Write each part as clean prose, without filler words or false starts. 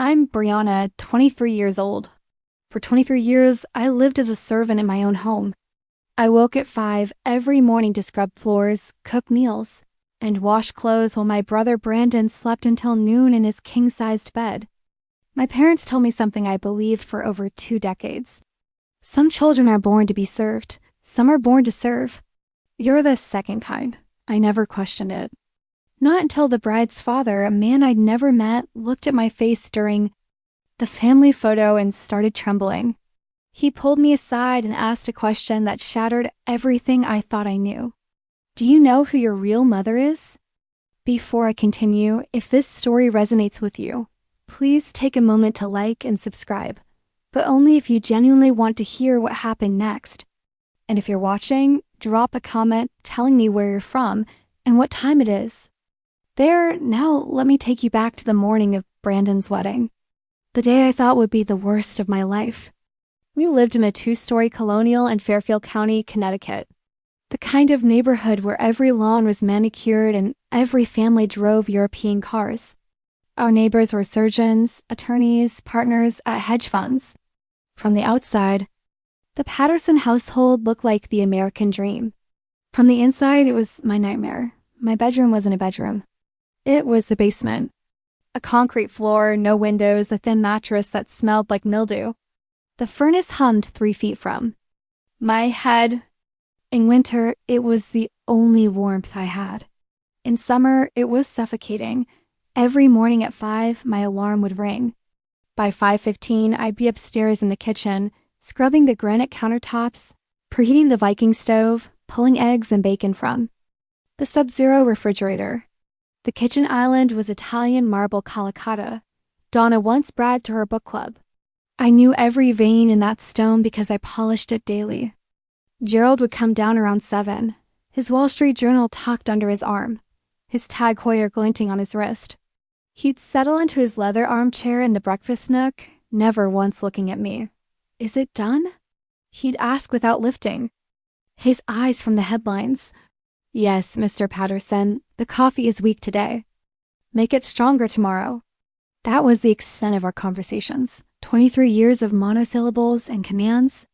I'm Brianna, 23 years old. For 23 years, I lived as a servant in my own home. I woke at 5 every morning to scrub floors, cook meals, and wash clothes while my brother Brandon slept until noon in his king-sized bed. My parents told me something I believed for over 2 decades. Some children are born to be served. Some are born to serve. You're the second kind. I never questioned it. Not until the bride's father, a man I'd never met, looked at my face during the family photo and started trembling. He pulled me aside and asked a question that shattered everything I thought I knew. Do you know who your real mother is? Before I continue, if this story resonates with you, please take a moment to like and subscribe, but only if you genuinely want to hear what happened next. And if you're watching, drop a comment telling me where you're from and what time it is. Now let me take you back to the morning of Brandon's wedding. The day I thought would be the worst of my life. We lived in a 2-story colonial in Fairfield County, Connecticut. The kind of neighborhood where every lawn was manicured and every family drove European cars. Our neighbors were surgeons, attorneys, partners at hedge funds. From the outside, the Patterson household looked like the American dream. From the inside, it was my nightmare. My bedroom wasn't a bedroom. It was the basement. A concrete floor, no windows, a thin mattress that smelled like mildew. The furnace hummed 3 feet from my head. In winter, it was the only warmth I had. In summer, it was suffocating. Every morning at 5, my alarm would ring. By 5:15, I'd be upstairs in the kitchen, scrubbing the granite countertops, preheating the Viking stove, pulling eggs and bacon from the Sub-Zero refrigerator. The kitchen island was Italian marble calicotta. Donna once bragged to her book club. I knew every vein in that stone because I polished it daily. Gerald would come down around 7, his Wall Street Journal tucked under his arm, his Tag Heuer glinting on his wrist. He'd settle into his leather armchair in the breakfast nook, never once looking at me. Is it done? He'd ask without lifting. His eyes from the headlines. Yes, Mr. Patterson, the coffee is weak today. Make it stronger tomorrow. That was the extent of our conversations. 23 years of monosyllables and commands.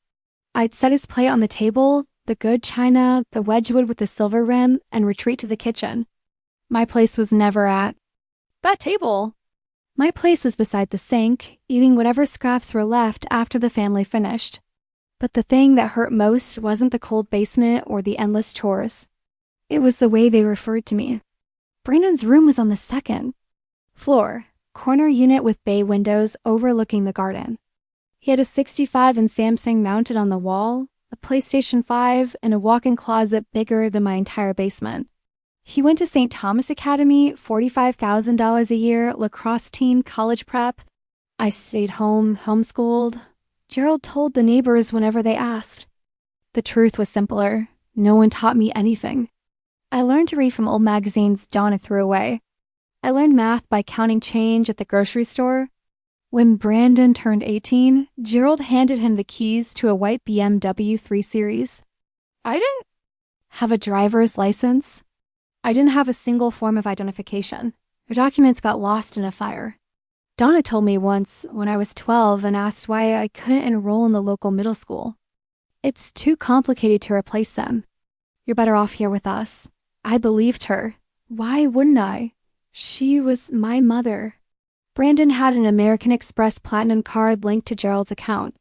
I'd set his plate on the table, the good china, the Wedgwood with the silver rim, and retreat to the kitchen. My place was never at that table. My place was beside the sink, eating whatever scraps were left after the family finished. But the thing that hurt most wasn't the cold basement or the endless chores. It was the way they referred to me. Brandon's room was on the second floor, corner unit with bay windows overlooking the garden. He had a 65-inch Samsung mounted on the wall, a PlayStation 5, and a walk-in closet bigger than my entire basement. He went to St. Thomas Academy, $45,000 a year, lacrosse team, college prep. I stayed home, homeschooled. Gerald told the neighbors whenever they asked. The truth was simpler. No one taught me anything. I learned to read from old magazines Donna threw away. I learned math by counting change at the grocery store. When Brandon turned 18, Gerald handed him the keys to a white BMW 3 Series. I didn't have a driver's license. I didn't have a single form of identification. The documents got lost in a fire. Donna told me once when I was 12 and asked why I couldn't enroll in the local middle school. It's too complicated to replace them. You're better off here with us. I believed her. Why wouldn't I? She was my mother. Brandon had an American Express Platinum card linked to Gerald's account.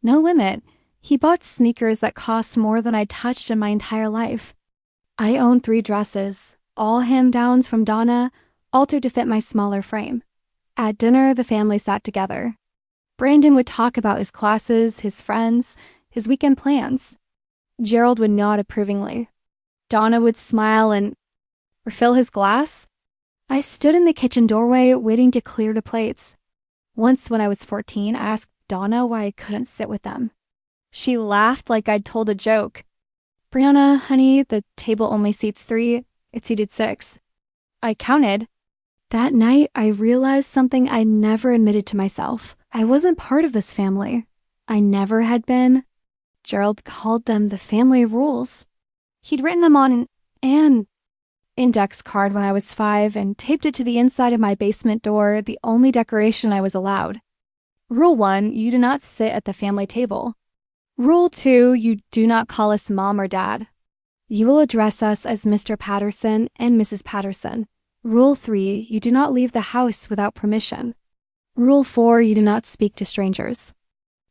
No limit. He bought sneakers that cost more than I touched in my entire life. I owned 3 dresses, all hand-downs from Donna, altered to fit my smaller frame. At dinner, the family sat together. Brandon would talk about his classes, his friends, his weekend plans. Gerald would nod approvingly. Donna would smile and refill his glass. I stood in the kitchen doorway waiting to clear the plates. Once when I was 14, I asked Donna why I couldn't sit with them. She laughed like I'd told a joke. Brianna, honey, the table only seats 3. It seated 6. I counted. That night, I realized something I never admitted to myself. I wasn't part of this family. I never had been. Gerald called them the family rules. He'd written them on an index card when I was 5 and taped it to the inside of my basement door, the only decoration I was allowed. Rule 1, you do not sit at the family table. Rule 2, you do not call us mom or dad. You will address us as Mr. Patterson and Mrs. Patterson. Rule 3, you do not leave the house without permission. Rule 4, you do not speak to strangers.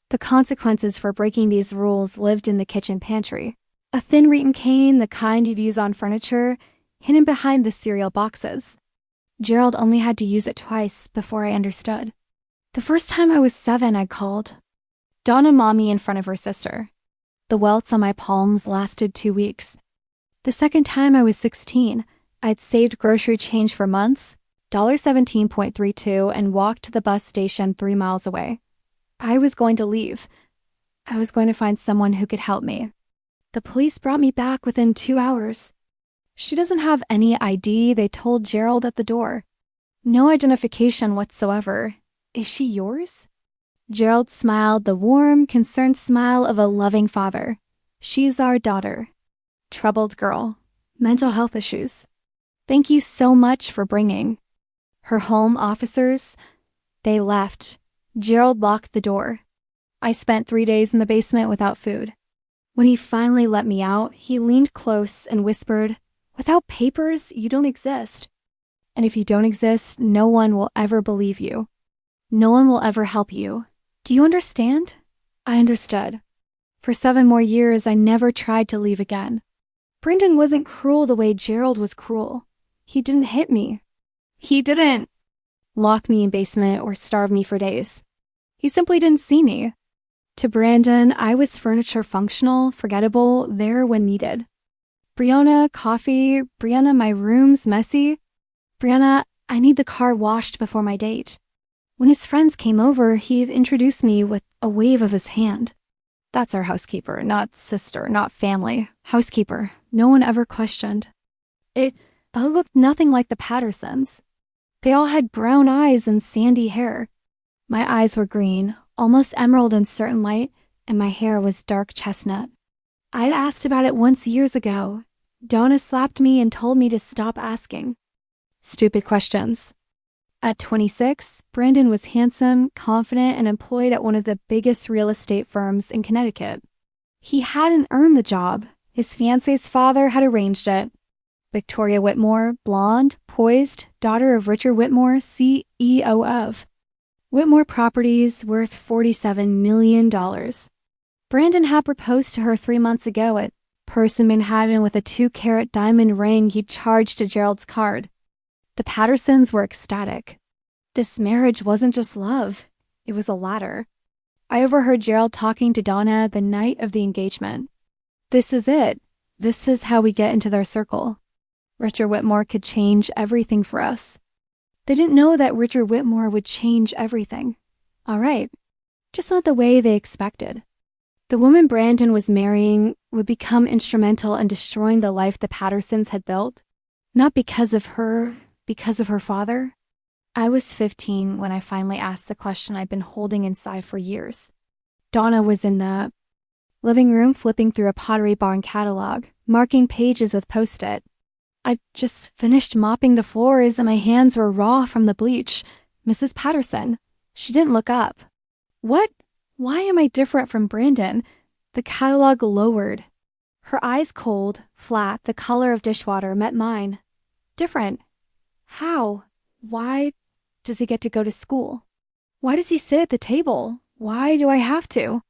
The consequences for breaking these rules lived in the kitchen pantry. A thin reed cane, the kind you'd use on furniture, hidden behind the cereal boxes. Gerald only had to use it twice before I understood. The first time I was 7, I called. Donna Mommy in front of her sister. The welts on my palms lasted 2 weeks. The second time I was 16, I'd saved grocery change for months, $17.32, and walked to the bus station 3 miles away. I was going to leave. I was going to find someone who could help me. The police brought me back within 2 hours. She doesn't have any ID, they told Gerald at the door. No identification whatsoever. Is she yours? Gerald smiled, the warm, concerned smile of a loving father. She's our daughter. Troubled girl. Mental health issues. Thank you so much for bringing. Her home officers, they left. Gerald locked the door. I spent 3 days in the basement without food. When he finally let me out, he leaned close and whispered, "Without papers, you don't exist. And if you don't exist, no one will ever believe you. No one will ever help you. Do you understand?" I understood. For 7 more years, I never tried to leave again. Brendan wasn't cruel the way Gerald was cruel. He didn't hit me. He didn't lock me in basement or starve me for days. He simply didn't see me. To Brandon, I was furniture functional, forgettable, there when needed. "Brianna, coffee. Brianna, my room's messy. Brianna, I need the car washed before my date." When his friends came over, he introduced me with a wave of his hand. "That's our housekeeper, not sister, not family. Housekeeper." No one ever questioned. It looked nothing like the Pattersons. They all had brown eyes and sandy hair. My eyes were green, almost emerald in certain light, and my hair was dark chestnut. I'd asked about it once years ago. Donna slapped me and told me to stop asking. Stupid questions. At 26, Brandon was handsome, confident, and employed at one of the biggest real estate firms in Connecticut. He hadn't earned the job. His fiancé's father had arranged it. Victoria Whitmore, blonde, poised, daughter of Richard Whitmore, CEO of Whitmore Properties, worth $47 million. Brandon had proposed to her 3 months ago at Purse in Manhattan with a 2-carat diamond ring he'd charged to Gerald's card. The Pattersons were ecstatic. This marriage wasn't just love, it was a ladder. I overheard Gerald talking to Donna the night of the engagement. "This is it. This is how we get into their circle. Richard Whitmore could change everything for us." They didn't know that Richard Whitmore would change everything. All right, just not the way they expected. The woman Brandon was marrying would become instrumental in destroying the life the Pattersons had built, not because of her, because of her father. I was 15 when I finally asked the question I'd been holding inside for years. Donna was in the living room flipping through a Pottery Barn catalog, marking pages with Post-it. I'd just finished mopping the floors and my hands were raw from the bleach. "Mrs. Patterson." She didn't look up. "What? Why am I different from Brandon?" The catalog lowered. Her eyes, cold, flat, the color of dishwater, met mine. "Different? How? Why does he get to go to school? Why does he sit at the table? Why do I have to?"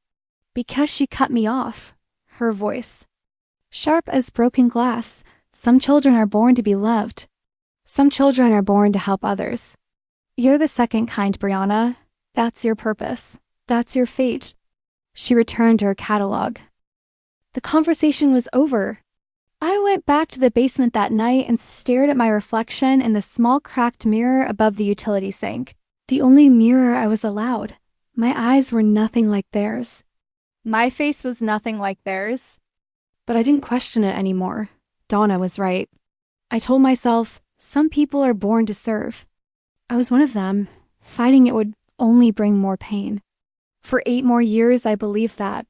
"Because she cut me off." Her voice. Sharp as broken glass. "Some children are born to be loved. Some children are born to help others. You're the second kind, Brianna. That's your purpose. That's your fate." She returned to her catalog. The conversation was over. I went back to the basement that night and stared at my reflection in the small cracked mirror above the utility sink. The only mirror I was allowed. My eyes were nothing like theirs. My face was nothing like theirs. But I didn't question it anymore. Donna was right. I told myself, some people are born to serve. I was one of them. Fighting it would only bring more pain. For 8 more years, I believed that.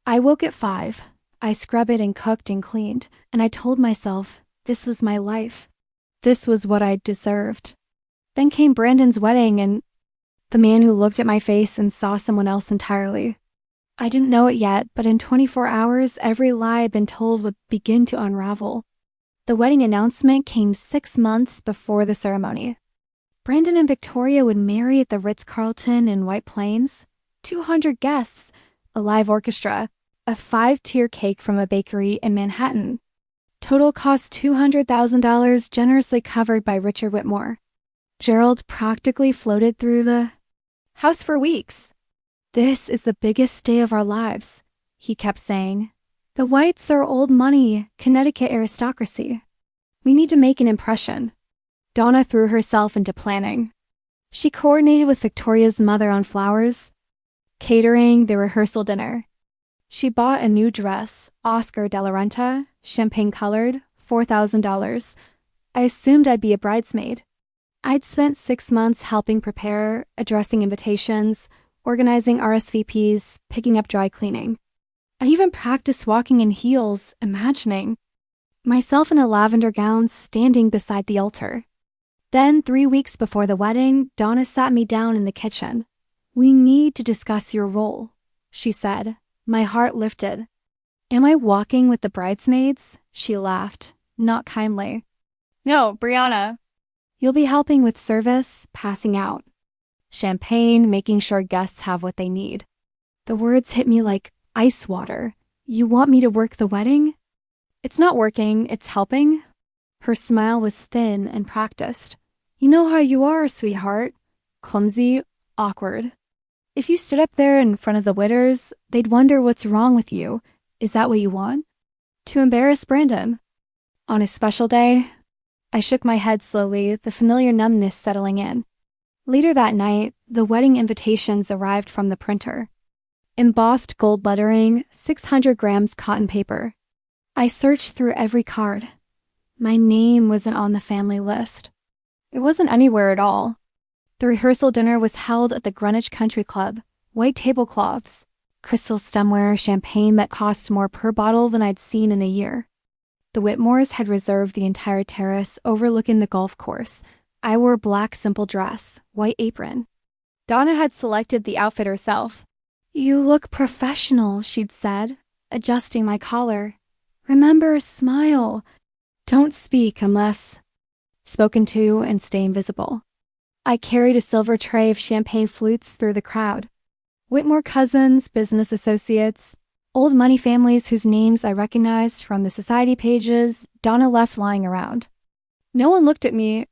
I woke at 5. I scrubbed and cooked and cleaned, and I told myself, This was my life. This was what I deserved. Then came Brandon's wedding and the man who looked at my face and saw someone else entirely. I didn't know it yet, but in 24 hours, every lie I'd been told would begin to unravel. The wedding announcement came 6 months before the ceremony. Brandon and Victoria would marry at the Ritz-Carlton in White Plains. 200 guests, a live orchestra, a 5-tier cake from a bakery in Manhattan. Total cost $200,000, generously covered by Richard Whitmore. Gerald practically floated through the house for weeks. "This is the biggest day of our lives," he kept saying. "The Whites are old money, Connecticut aristocracy. We need to make an impression." Donna threw herself into planning. She coordinated with Victoria's mother on flowers, catering, the rehearsal dinner. She bought a new dress, Oscar de la Renta, champagne-colored, $4,000. I assumed I'd be a bridesmaid. I'd spent 6 months helping prepare, addressing invitations, organizing RSVPs, picking up dry cleaning. I even practiced walking in heels, imagining myself in a lavender gown standing beside the altar. Then, 3 weeks before the wedding, Donna sat me down in the kitchen. "We need to discuss your role," she said. My heart lifted. "Am I walking with the bridesmaids?" She laughed, not kindly. "No, Brianna. You'll be helping with service, passing out. Champagne, making sure guests have what they need." The words hit me like ice water. "You want me to work the wedding?" "It's not working, it's helping." Her smile was thin and practiced. "You know how you are, sweetheart. Clumsy, awkward. If you stood up there in front of the Witters, they'd wonder what's wrong with you. Is that what you want? To embarrass Brandon? On a special day?" I shook my head slowly, the familiar numbness settling in. Later that night, the wedding invitations arrived from the printer. Embossed gold lettering, 600 grams cotton paper. I searched through every card. My name wasn't on the family list. It wasn't anywhere at all. The rehearsal dinner was held at the Greenwich Country Club. White tablecloths, crystal stemware, champagne that cost more per bottle than I'd seen in a year. The Whitmores had reserved the entire terrace overlooking the golf course. I wore a black simple dress, white apron. Donna had selected the outfit herself. "You look professional," she'd said, adjusting my collar. "Remember, smile. Don't speak unless spoken to and stay invisible." I carried a silver tray of champagne flutes through the crowd. Whitmore cousins, business associates, old money families whose names I recognized from the society pages Donna left lying around. No one looked at me.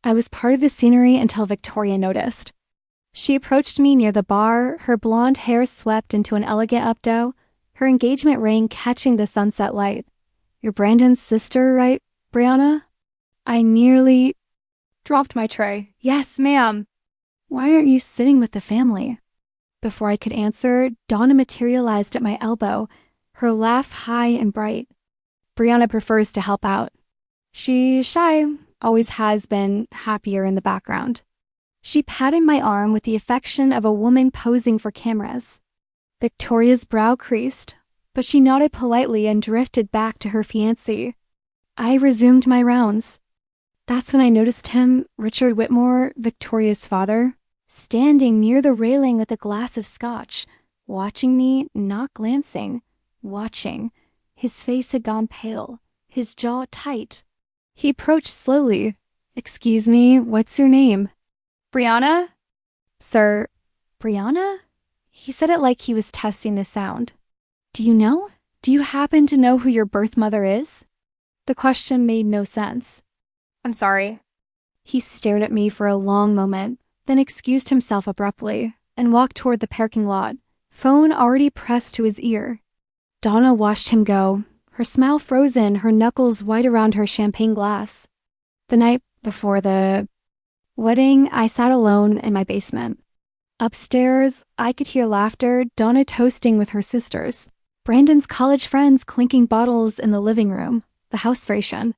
I was part of the scenery until Victoria noticed. She approached me near the bar, her blonde hair swept into an elegant updo, her engagement ring catching the sunset light. "You're Brandon's sister, right, Brianna?" I nearly dropped my tray. "Yes, ma'am." "Why aren't you sitting with the family?" Before I could answer, Donna materialized at my elbow, her laugh high and bright. "Brianna prefers to help out. She's shy, always has been, happier in the background." She patted my arm with the affection of a woman posing for cameras. Victoria's brow creased, but she nodded politely and drifted back to her fiancé. I resumed my rounds. That's when I noticed him, Richard Whitmore, Victoria's father, standing near the railing with a glass of scotch, watching me, not glancing, watching. His face had gone pale, his jaw tight. He approached slowly. "Excuse me, what's your name?" "Brianna?" "Sir, Brianna?" He said it like he was testing the sound. "Do you know? Do you happen to know who your birth mother is?" The question made no sense. "I'm sorry." He stared at me for a long moment, then excused himself abruptly and walked toward the parking lot, phone already pressed to his ear. Donna watched him go, her smile frozen, her knuckles white around her champagne glass. The night before the wedding, I sat alone in my basement. Upstairs, I could hear laughter, Donna toasting with her sisters, Brandon's college friends clinking bottles in the living room, the house Thracian.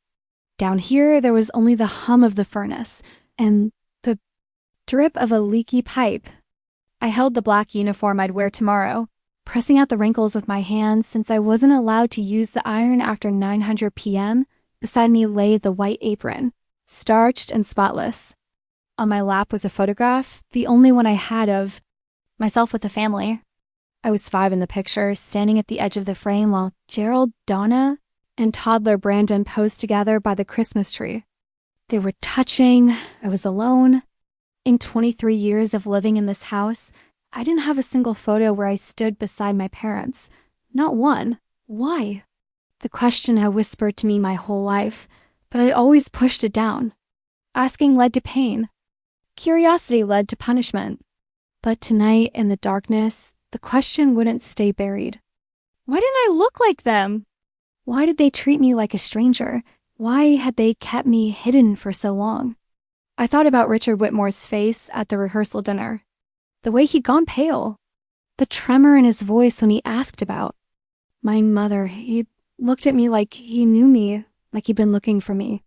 Down here, there was only the hum of the furnace and the drip of a leaky pipe. I held the black uniform I'd wear tomorrow, pressing out the wrinkles with my hands since I wasn't allowed to use the iron after 900 p.m. Beside me lay the white apron, starched and spotless. On my lap was a photograph, the only one I had of myself with the family. I was 5 in the picture, standing at the edge of the frame while Gerald, Donna, and toddler Brandon posed together by the Christmas tree. They were touching. I was alone. In 23 years of living in this house, I didn't have a single photo where I stood beside my parents. Not one. Why? The question had whispered to me my whole life, but I always pushed it down. Asking led to pain. Curiosity led to punishment. But tonight, in the darkness, the question wouldn't stay buried. Why didn't I look like them? Why did they treat me like a stranger? Why had they kept me hidden for so long? I thought about Richard Whitmore's face at the rehearsal dinner. The way he'd gone pale. The tremor in his voice when he asked about my mother. He looked at me like he knew me, like he'd been looking for me.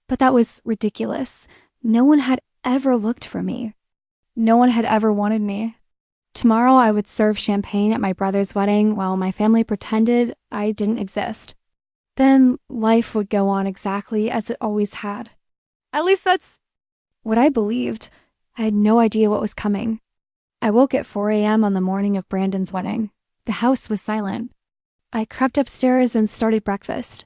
But that was ridiculous. No one had ever looked for me. No one had ever wanted me. Tomorrow I would serve champagne at my brother's wedding while my family pretended I didn't exist. Then life would go on exactly as it always had. At least that's what I believed. I had no idea what was coming. I woke at 4 a.m. on the morning of Brandon's wedding. The house was silent. I crept upstairs and started breakfast.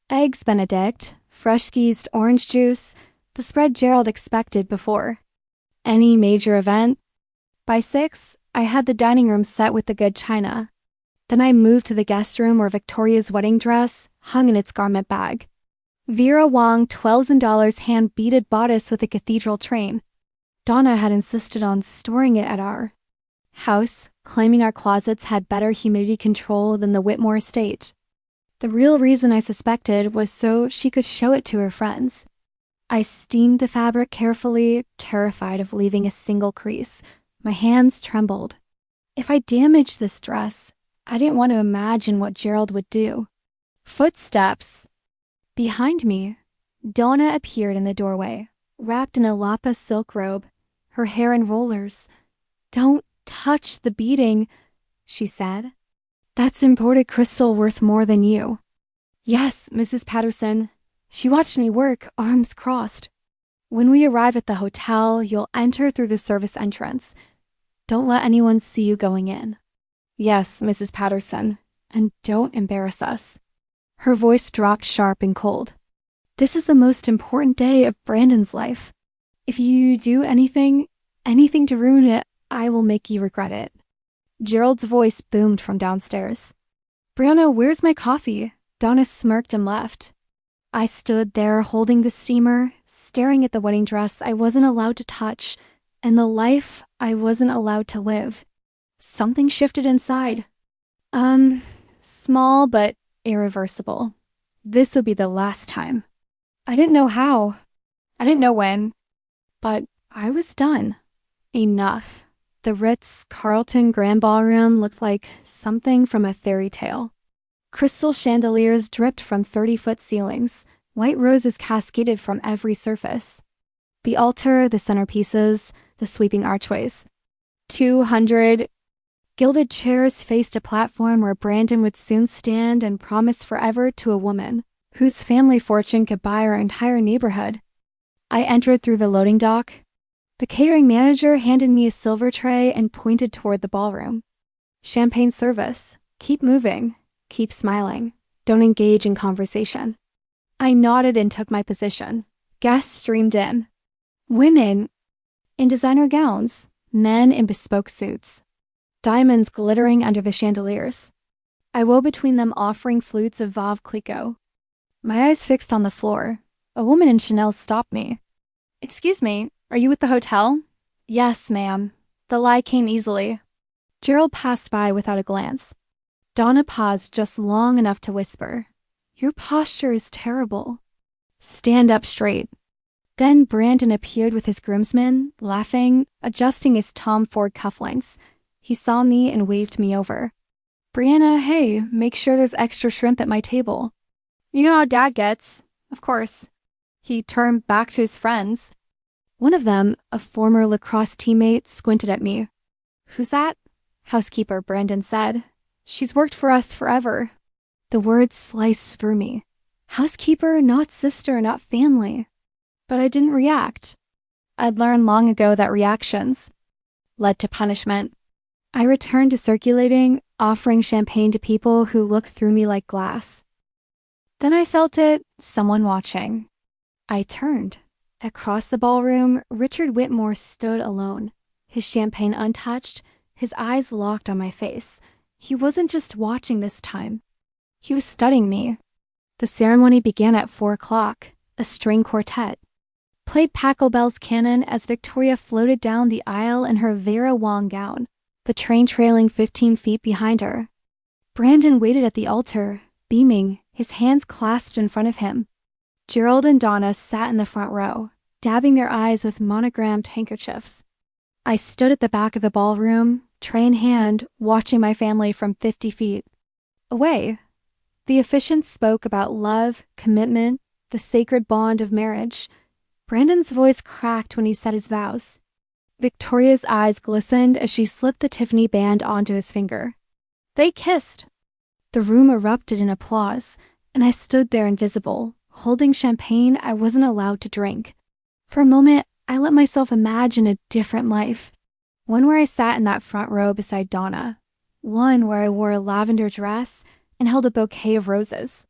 Eggs Benedict, fresh squeezed orange juice, the spread Gerald expected before. Any major event? By 6, I had the dining room set with the good china. Then I moved to the guest room where Victoria's wedding dress hung in its garment bag. Vera Wong $12 hand-beaded bodice with a cathedral train. Donna had insisted on storing it at our house, claiming our closets had better humidity control than the Whitmore estate. The real reason I suspected was so she could show it to her friends. I steamed the fabric carefully, terrified of leaving a single crease. My hands trembled. If I damaged this dress, I didn't want to imagine what Gerald would do. Footsteps. Behind me, Donna appeared in the doorway, wrapped in a lapa silk robe, her hair in rollers. "Don't touch the beading," she said. "That's imported crystal worth more than you." "Yes, Mrs. Patterson." She watched me work, arms crossed. "When we arrive at the hotel, you'll enter through the service entrance. Don't let anyone see you going in." "Yes, Mrs. Patterson, and don't embarrass us." Her voice dropped sharp and cold. "This is the most important day of Brandon's life. If you do anything to ruin it, I will make you regret it." Gerald's voice boomed from downstairs. "Brianna, where's my coffee?" Donna smirked and left. I stood there holding the steamer, staring at the wedding dress I wasn't allowed to touch, and the life I wasn't allowed to live. Something shifted inside. Small but irreversible. This would be the last time. I didn't know how. I didn't know when. But I was done. Enough. The Ritz-Carlton Grand Ballroom looked like something from a fairy tale. Crystal chandeliers dripped from 30-foot ceilings. White roses cascaded from every surface. The altar, the centerpieces, the sweeping archways. 200 gilded chairs faced a platform where Brandon would soon stand and promise forever to a woman whose family fortune could buy our entire neighborhood. I entered through the loading dock. The catering manager handed me a silver tray and pointed toward the ballroom. "Champagne service. Keep moving. Keep smiling. Don't engage in conversation." I nodded and took my position. Guests streamed in. Women in designer gowns, men in bespoke suits. Diamonds glittering under the chandeliers. I wove between them offering flutes of Veuve Clicquot. My eyes fixed on the floor. A woman in Chanel stopped me. "Excuse me, are you with the hotel?" "Yes, ma'am." The lie came easily. Gerald passed by without a glance. Donna paused just long enough to whisper, "Your posture is terrible. Stand up straight." Then Brandon appeared with his groomsmen, laughing, adjusting his Tom Ford cufflinks. He saw me and waved me over. "Brianna, hey, make sure there's extra shrimp at my table." "You know how Dad gets." "Of course." He turned back to his friends. One of them, a former lacrosse teammate, squinted at me. "Who's that?" "Housekeeper," Brandon said. "She's worked for us forever." The words sliced through me. Housekeeper, not sister, not family. But I didn't react. I'd learned long ago that reactions led to punishment. I returned to circulating, offering champagne to people who looked through me like glass. Then I felt it, someone watching. I turned. Across the ballroom, Richard Whitmore stood alone, his champagne untouched, his eyes locked on my face. He wasn't just watching this time. He was studying me. The ceremony began at 4 o'clock, a string quartet. Played Pachelbel's canon as Victoria floated down the aisle in her Vera Wang gown, the train trailing 15 feet behind her. Brandon waited at the altar, beaming, his hands clasped in front of him. Gerald and Donna sat in the front row, dabbing their eyes with monogrammed handkerchiefs. I stood at the back of the ballroom, tray in hand, watching my family from 50 feet away. The officiants spoke about love, commitment, the sacred bond of marriage. Brandon's voice cracked when he said his vows. Victoria's eyes glistened as she slipped the Tiffany band onto his finger. They kissed. The room erupted in applause, and I stood there invisible, holding champagne I wasn't allowed to drink. For a moment, I let myself imagine a different life. One where I sat in that front row beside Donna. One where I wore a lavender dress and held a bouquet of roses.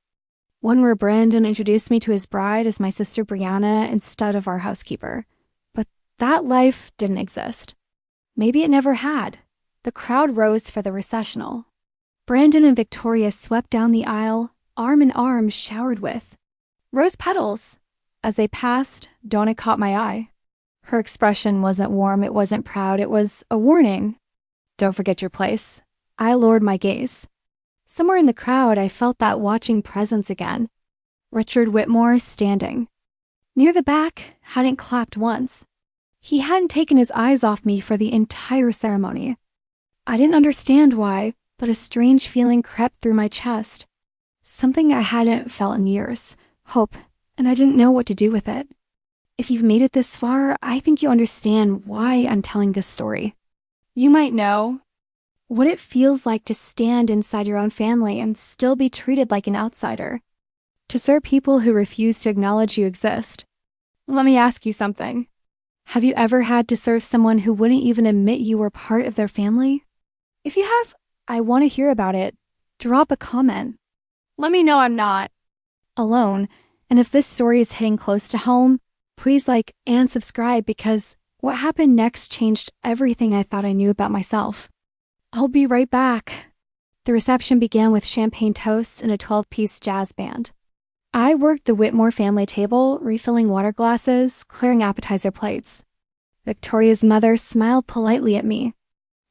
One where Brandon introduced me to his bride as my sister Brianna instead of our housekeeper. But that life didn't exist. Maybe it never had. The crowd rose for the recessional. Brandon and Victoria swept down the aisle, arm in arm, showered with rose petals. As they passed, Donna caught my eye. Her expression wasn't warm, it wasn't proud, it was a warning. Don't forget your place. I lowered my gaze. Somewhere in the crowd, I felt that watching presence again. Richard Whitmore standing. Near the back, hadn't clapped once. He hadn't taken his eyes off me for the entire ceremony. I didn't understand why, but a strange feeling crept through my chest. Something I hadn't felt in years. Hope, and I didn't know what to do with it. If you've made it this far, I think you understand why I'm telling this story. You might know what it feels like to stand inside your own family and still be treated like an outsider. To serve people who refuse to acknowledge you exist. Let me ask you something. Have you ever had to serve someone who wouldn't even admit you were part of their family? If you have, I want to hear about it. Drop a comment. Let me know I'm not alone, and if this story is hitting close to home, please like and subscribe because what happened next changed everything I thought I knew about myself. I'll be right back. The reception began with champagne toasts and a 12-piece jazz band. I worked the Whitmore family table, refilling water glasses, clearing appetizer plates. Victoria's mother smiled politely at me.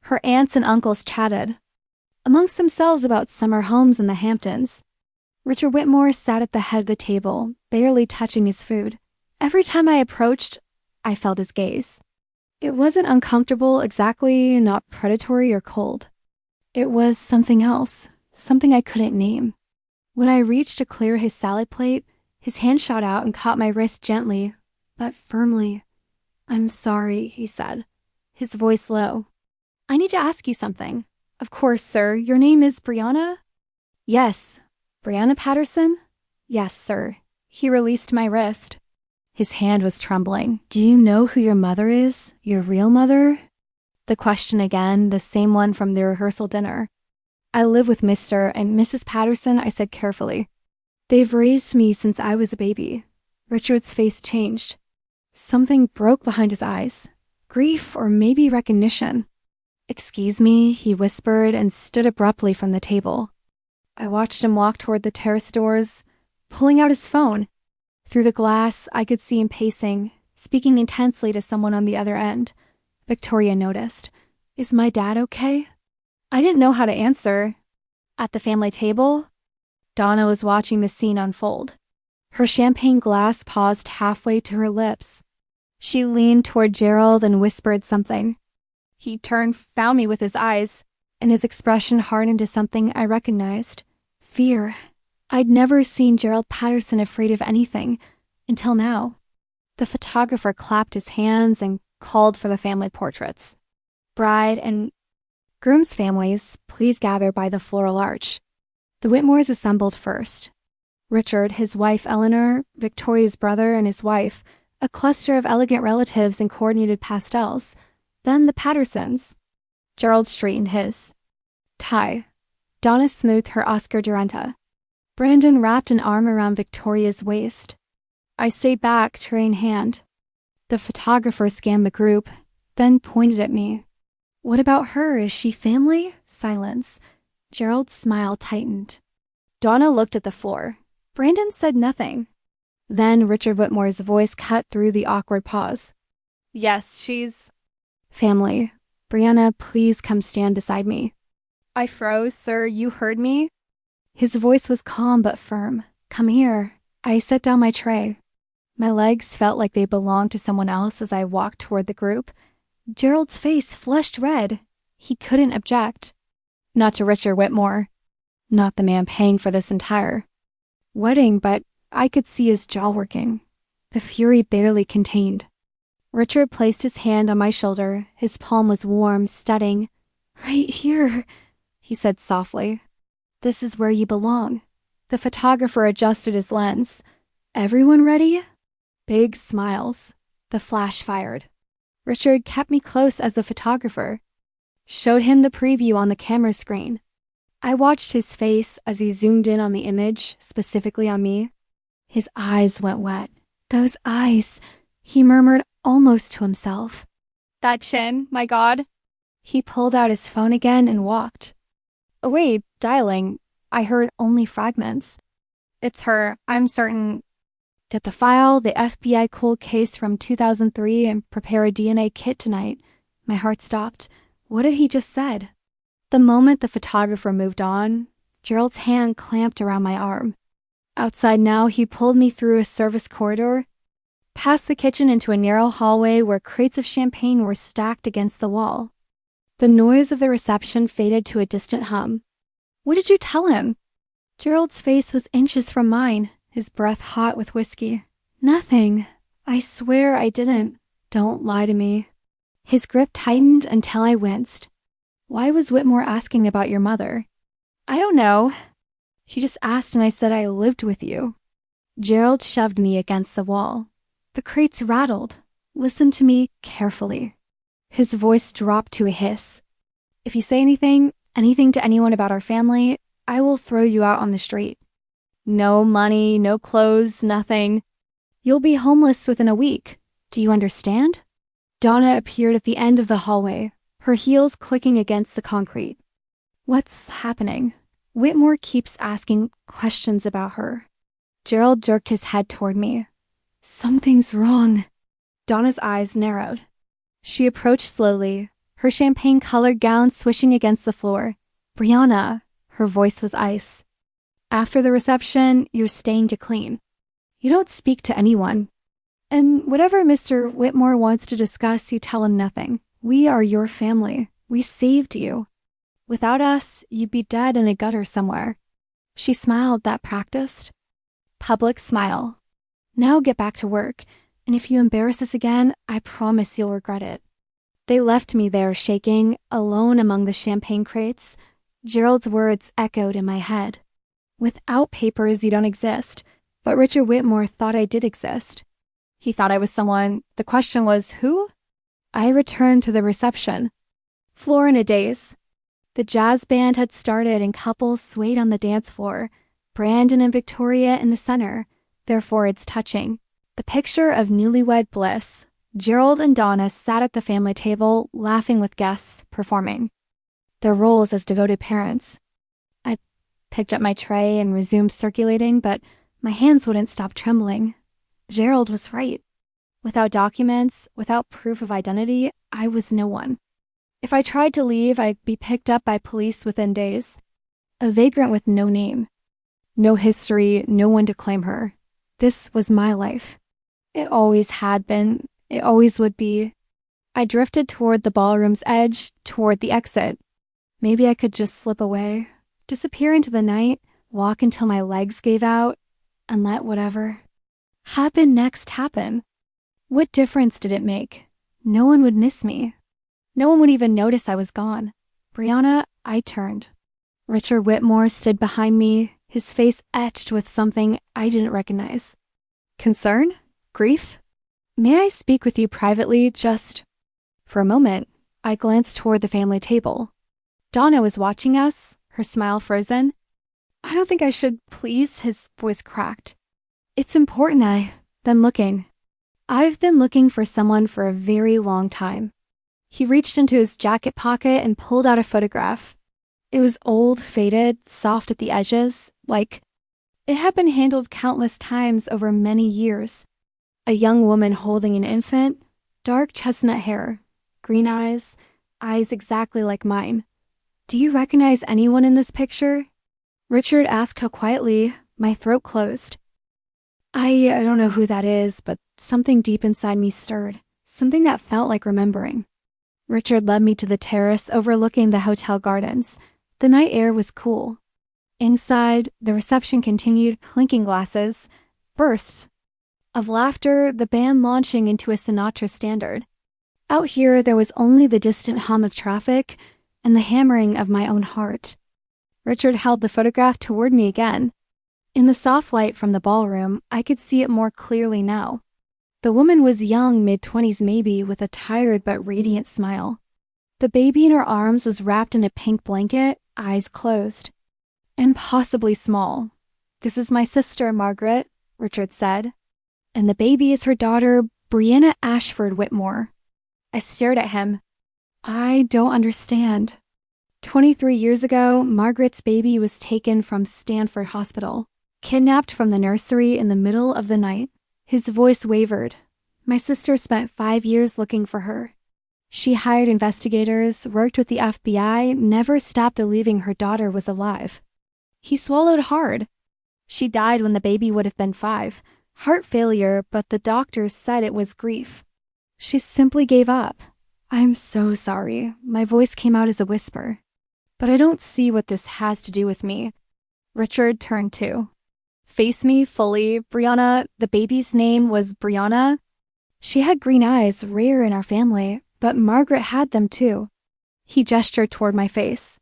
Her aunts and uncles chatted amongst themselves about summer homes in the Hamptons. Richard Whitmore sat at the head of the table, barely touching his food. Every time I approached, I felt his gaze. It wasn't uncomfortable exactly, not predatory or cold. It was something else, something I couldn't name. When I reached to clear his salad plate, his hand shot out and caught my wrist gently, but firmly. "I'm sorry," he said, his voice low. "I need to ask you something." "Of course, sir. Your name is Brianna?" "Yes." "Brianna Patterson?" "Yes, sir." He released my wrist. His hand was trembling. "Do you know who your mother is? Your real mother?" The question again, the same one from the rehearsal dinner. "I live with Mr. and Mrs. Patterson," I said carefully. "They've raised me since I was a baby." Richard's face changed. Something broke behind his eyes. Grief or maybe recognition. "Excuse me," he whispered and stood abruptly from the table. I watched him walk toward the terrace doors, pulling out his phone. Through the glass, I could see him pacing, speaking intensely to someone on the other end. Victoria noticed. "Is my dad okay?" I didn't know how to answer. At the family table, Donna was watching the scene unfold. Her champagne glass paused halfway to her lips. She leaned toward Gerald and whispered something. He turned, found me with his eyes, and his expression hardened to something I recognized. Fear. I'd never seen Gerald Patterson afraid of anything, until now. The photographer clapped his hands and called for the family portraits. "Bride and groom's families, please gather by the floral arch." The Whitmores assembled first. Richard, his wife Eleanor, Victoria's brother and his wife, a cluster of elegant relatives in coordinated pastels. Then the Pattersons. Gerald straightened his tie. Donna smoothed her Oscar Duranta. Brandon wrapped an arm around Victoria's waist. I stayed back, tray in hand. The photographer scanned the group, then pointed at me. What about her? Is she family? Silence. Gerald's smile tightened. Donna looked at the floor. Brandon said nothing. Then Richard Whitmore's voice cut through the awkward pause. Yes, she's family. Brianna, please come stand beside me. I froze. Sir, you heard me? His voice was calm but firm. Come here. I set down my tray. My legs felt like they belonged to someone else as I walked toward the group. Gerald's face flushed red. He couldn't object. Not to Richard Whitmore. Not the man paying for this entire wedding, but I could see his jaw working. The fury barely contained. Richard placed his hand on my shoulder. His palm was warm, steadying. Right here, he said softly. This is where you belong. The photographer adjusted his lens. Everyone ready? Big smiles. The flash fired. Richard kept me close as the photographer. Showed him the preview on the camera screen. I watched his face as he zoomed in on the image, specifically on me. His eyes went wet. Those eyes, he murmured almost to himself. That chin, my God. He pulled out his phone again and walked. Oh, wait, dialing. I heard only fragments. It's her, I'm certain. Get the file, the FBI cold case from 2003, and prepare a DNA kit tonight. My heart stopped. What had he just said? The moment the photographer moved on, Gerald's hand clamped around my arm. Outside now, he pulled me through a service corridor, past the kitchen into a narrow hallway where crates of champagne were stacked against the wall. The noise of the reception faded to a distant hum. What did you tell him? Gerald's face was inches from mine, his breath hot with whiskey. Nothing. I swear I didn't. Don't lie to me. His grip tightened until I winced. Why was Whitmore asking about your mother? I don't know. She just asked and I said I lived with you. Gerald shoved me against the wall. The crates rattled. Listen to me carefully. His voice dropped to a hiss. If you say anything to anyone about our family, I will throw you out on the street. No money, no clothes, nothing. You'll be homeless within a week. Do you understand? Donna appeared at the end of the hallway, her heels clicking against the concrete. What's happening? Whitmore keeps asking questions about her. Gerald jerked his head toward me. Something's wrong. Donna's eyes narrowed. She approached slowly, her champagne-colored gown swishing against the floor. Brianna, her voice was ice. After the reception, you're staying to clean. You don't speak to anyone. And whatever Mr. Whitmore wants to discuss, you tell him nothing. We are your family. We saved you. Without us, you'd be dead in a gutter somewhere. She smiled, that practiced. Public smile. Now get back to work, and if you embarrass us again, I promise you'll regret it. They left me there shaking, alone among the champagne crates. Gerald's words echoed in my head. Without papers, you don't exist. But Richard Whitmore thought I did exist. He thought I was someone. The question was, who? I returned to the reception. Floor in a daze. The jazz band had started and couples swayed on the dance floor. Brandon and Victoria in the center, their foreheads touching. The picture of newlywed bliss. Gerald and Donna sat at the family table, laughing with guests, performing their roles as devoted parents. I picked up my tray and resumed circulating, but my hands wouldn't stop trembling. Gerald was right. Without documents, without proof of identity, I was no one. If I tried to leave, I'd be picked up by police within days. A vagrant with no name. No history, no one to claim her. This was my life. It always had been. It always would be. I drifted toward the ballroom's edge, toward the exit. Maybe I could just slip away, disappear into the night, walk until my legs gave out, and let whatever happen next happen. What difference did it make? No one would miss me. No one would even notice I was gone. Brianna, I turned. Richard Whitmore stood behind me, his face etched with something I didn't recognize. Concern? Grief? May I speak with you privately, just... For a moment, I glanced toward the family table. Donna was watching us, her smile frozen. I don't think I should, please, his voice cracked. It's important Then looking. I've been looking for someone for a very long time. He reached into his jacket pocket and pulled out a photograph. It was old, faded, soft at the edges, like it had been handled countless times over many years. A young woman holding an infant, dark chestnut hair, green eyes exactly like mine. Do you recognize anyone in this picture? Richard asked how quietly, my throat closed. I don't know who that is, but something deep inside me stirred, something that felt like remembering. Richard led me to the terrace overlooking the hotel gardens. The night air was cool. Inside, the reception continued, clinking glasses, bursts of laughter, the band launching into a Sinatra standard. Out here, there was only the distant hum of traffic and the hammering of my own heart. Richard held the photograph toward me again. In the soft light from the ballroom, I could see it more clearly now. The woman was young, mid-20s maybe, with a tired but radiant smile. The baby in her arms was wrapped in a pink blanket, eyes closed. Impossibly small. This is my sister, Margaret, Richard said. And the baby is her daughter, Brianna Ashford Whitmore. I stared at him. I don't understand. 23 years ago, Margaret's baby was taken from Stanford Hospital, kidnapped from the nursery in the middle of the night. His voice wavered. My sister spent 5 years looking for her. She hired investigators, worked with the FBI, never stopped believing her daughter was alive. He swallowed hard. She died when the baby would have been 5. Heart failure, but the doctors said it was grief. She simply gave up. I'm so sorry. My voice came out as a whisper. But I don't see what this has to do with me. Richard turned to. Face me fully, Brianna. The baby's name was Brianna. She had green eyes, rare in our family, but Margaret had them too. He gestured toward my face.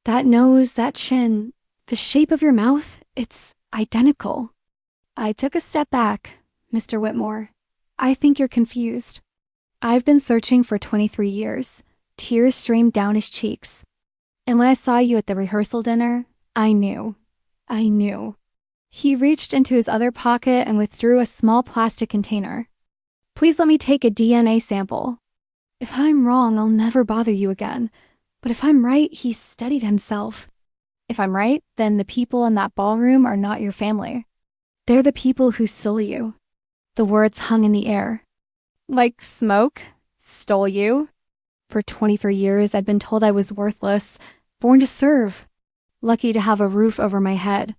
That nose, that chin, the shape of your mouth, it's identical. I took a step back. Mr. Whitmore, I think you're confused. I've been searching for 23 years. Tears streamed down his cheeks. And when I saw you at the rehearsal dinner, I knew. He reached into his other pocket and withdrew a small plastic container. Please let me take a DNA sample. If I'm wrong, I'll never bother you again. But if I'm right, he steadied himself. If I'm right, then the people in that ballroom are not your family. They're the people who stole you. The words hung in the air. Like smoke? Stole you? For 23 years, I'd been told I was worthless, born to serve, lucky to have a roof over my head.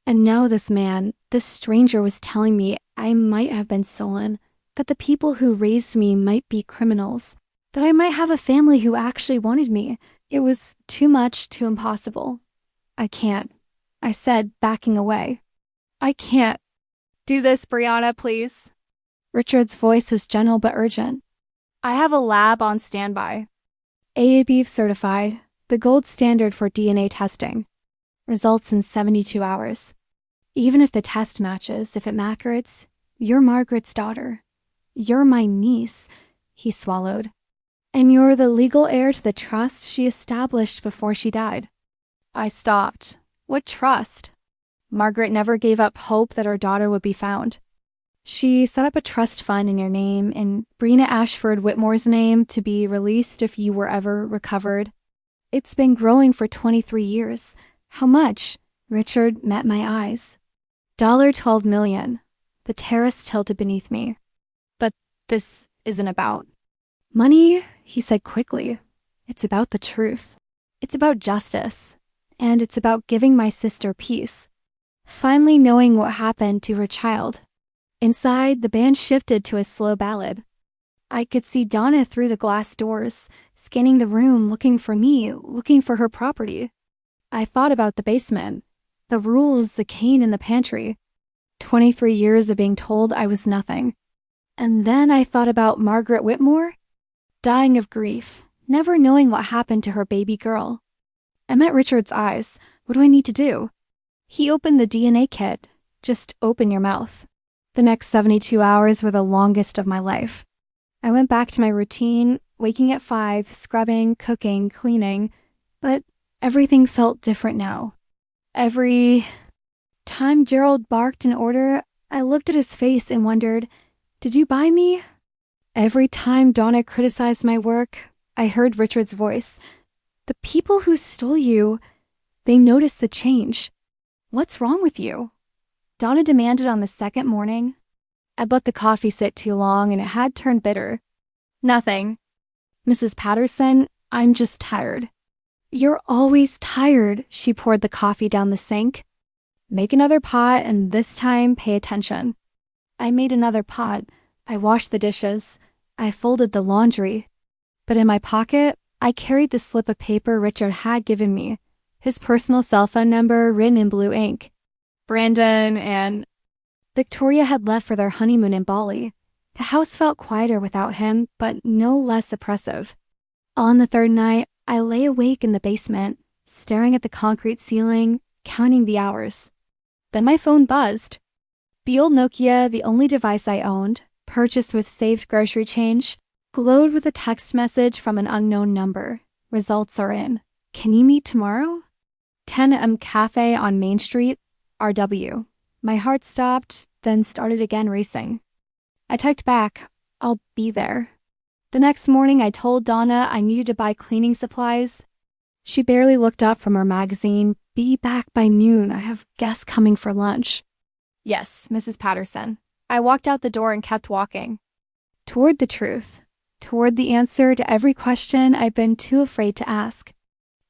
And now this man, this stranger, was telling me I might have been stolen, that the people who raised me might be criminals, that I might have a family who actually wanted me. It was too much, too impossible. I can't, I said, backing away. I can't. Do this, Brianna, please. Richard's voice was gentle but urgent. I have a lab on standby. AAB certified, the gold standard for DNA testing. Results in 72 hours. Even if the test matches, if it matters, you're Margaret's daughter. You're my niece, he swallowed. And you're the legal heir to the trust she established before she died. I stopped. What trust? Margaret never gave up hope that her daughter would be found. She set up a trust fund in your name and Brianna Ashford Whitmore's name to be released if you were ever recovered. It's been growing for 23 years. How much? Richard met my eyes. $12 million. The terrace tilted beneath me. But this isn't about money, he said quickly. It's about the truth. It's about justice. And it's about giving my sister peace. Finally knowing what happened to her child. Inside, the band shifted to a slow ballad. I could see Donna through the glass doors, scanning the room, looking for me, looking for her property. I thought about the basement, the rules, the cane in the pantry. 23 years of being told I was nothing. And then I thought about Margaret Whitmore, dying of grief, never knowing what happened to her baby girl. I met Richard's eyes. What do I need to do? He opened the DNA kit. Just open your mouth. The next 72 hours were the longest of my life. I went back to my routine, waking at 5, scrubbing, cooking, cleaning, but everything felt different now. Every time Gerald barked an order, I looked at his face and wondered, did you buy me? Every time Donna criticized my work, I heard Richard's voice. The people who stole you, they noticed the change. What's wrong with you? Donna demanded on the second morning. I let the coffee sit too long and it had turned bitter. Nothing. Mrs. Patterson, I'm just tired. You're always tired, she poured the coffee down the sink. Make another pot and this time pay attention. I made another pot. I washed the dishes. I folded the laundry. But in my pocket, I carried the slip of paper Richard had given me, his personal cell phone number written in blue ink. Brandon and Victoria had left for their honeymoon in Bali. The house felt quieter without him, but no less oppressive. On the third night, I lay awake in the basement, staring at the concrete ceiling, counting the hours. Then my phone buzzed. The old Nokia, the only device I owned, purchased with saved grocery change, glowed with a text message from an unknown number. Results are in. Can you meet tomorrow? 10 Cafe on Main Street, RW. My heart stopped, then started again racing. I typed back, I'll be there. The next morning I told Donna I needed to buy cleaning supplies. She barely looked up from her magazine. Be back by noon, I have guests coming for lunch. Yes, Mrs. Patterson. I walked out the door and kept walking. Toward the truth. Toward the answer to every question I've been too afraid to ask.